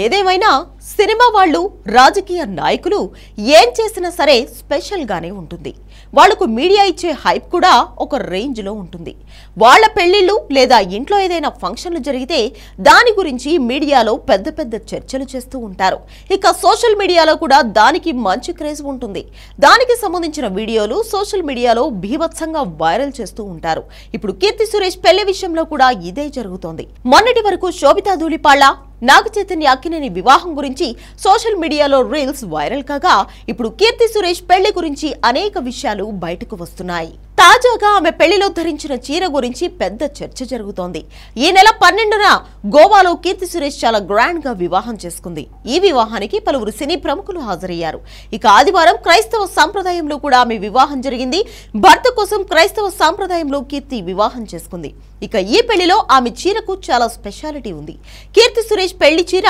ఏదేమైనా సినిమా వాళ్ళు రాజకీయ నాయకులు ఏం చేసినా సరే స్పెషల్ గానే ఉంటుంది. వాళ్లకు మీడియా ఇచ్చే హైప్ కూడా ఒక రేంజ్ లో ఉంటుంది. వాళ్ళ పెళ్లిళ్ళు లేదా ఇంట్లో ఏదైనా ఫంక్షన్లు జరిగితే దాని గురించి మీడియాలో పెద్ద పెద్ద చర్చలు చేస్తూ ఉంటారు. ఇక సోషల్ మీడియాలో కూడా దానికి మంచి క్రేజ్ ఉంటుంది. దానికి సంబంధించిన వీడియోలు సోషల్ మీడియాలో బీభత్సంగా వైరల్ చేస్తూ ఉంటారు. ఇప్పుడు కీర్తి సురేష్ పెళ్లి విషయంలో కూడా ఇదే జరుగుతోంది. మొన్నటి వరకు శోభితా ధూళిపాళ్ల నాగ చైతన్య అక్కినేని వివాహం గురించి సోషల్ మీడియాలో రీల్స్ వైరల్ కాగా ఇప్పుడు కీర్తి సురేష్ పెళ్లి గురించి అనేక విషయాలు బయటకు వస్తున్నాయి. తాజాగా ఆమె పెళ్లిలో ధరించిన చీర గురించి పెద్ద చర్చ జరుగుతోంది. ఈ నెల 12న గోవాలో కీర్తి సురేష్ చాలా గ్రాండ్ గా వివాహం చేసుకుంది. ఈ వివాహానికి పలువురు సినీ ప్రముఖులు హాజరయ్యారు. ఇక ఆదివారం క్రైస్తవ సంప్రదాయంలో కూడా ఆమె వివాహం జరిగింది. భర్త కోసం క్రైస్తవ సంప్రదాయంలో కీర్తి వివాహం చేసుకుంది. ఇక ఈ పెళ్లిలో ఆమె చీరకు చాలా స్పెషాలిటీ ఉంది. కీర్తి సురేష్ పెళ్లి చీర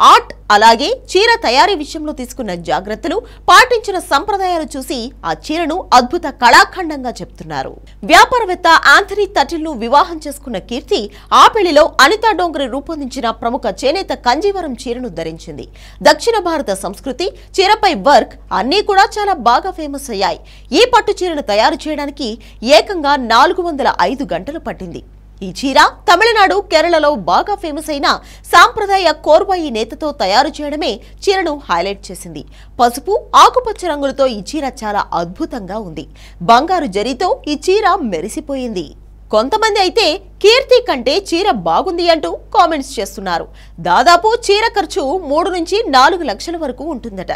ఆర్ట్, అలాగే చీర తయారీ విషయంలో తీసుకున్న జాగ్రత్తలు, పాటించిన సంప్రదాయాలు చూసి ఆ చీరను అద్భుత కళాఖండంగా చెప్తున్నారు. వ్యాపారవేత్త ఆంథనీ తటిల్ ను వివాహం చేసుకున్న కీర్తి ఆ పెళ్లిలో అనితా డోంగ్రే రూపొందించిన ప్రముఖ చేనేత కంజీవరం చీరను ధరించింది. దక్షిణ భారత సంస్కృతి, చీరపై వర్క్ అన్నీ కూడా చాలా బాగా ఫేమస్ అయ్యాయి. ఈ పట్టు చీరను తయారు చేయడానికి ఏకంగా 405 గంటలు పట్టింది. ఈ చీర తమిళనాడు, కేరళలో బాగా ఫేమస్ అయిన సాంప్రదాయ కోర్వాయి నేతతో తయారు చేయడమే చీరను హైలైట్ చేసింది. పసుపు, ఆకుపచ్చ రంగులతో ఈ చీర చాలా అద్భుతంగా ఉంది. బంగారు జరీతో ఈ చీర మెరిసిపోయింది. కొంతమంది అయితే కీర్తి కంటే చీర బాగుంది అంటూ కామెంట్స్ చేస్తున్నారు. దాదాపు చీర ఖర్చు 3 నుంచి 4 లక్షల వరకు ఉంటుందట.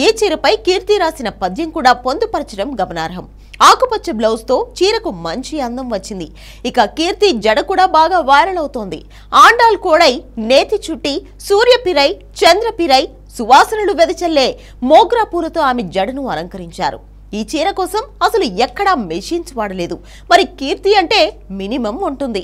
ఈ చీరపై కీర్తి రాసిన పద్యం కూడా పొందుపరచడం గమనార్హం. ఆకుపచ్చ బ్లౌజ్ తో చీరకు మంచి అందం వచ్చింది. ఇక కీర్తి జడ కూడా బాగా వైరల్ అవుతోంది. ఆండాల్ కోడై, నేతి చుట్టి, సూర్యపిరై, చంద్రపిరై, సువాసనలు వెదచల్లే మోగ్రా పూలతో ఆమె జడను అలంకరించారు. ఈ చీర కోసం అసలు ఎక్కడా మెషిన్స్ వాడలేదు. మరి కీర్తి అంటే మినిమం ఉంటుంది.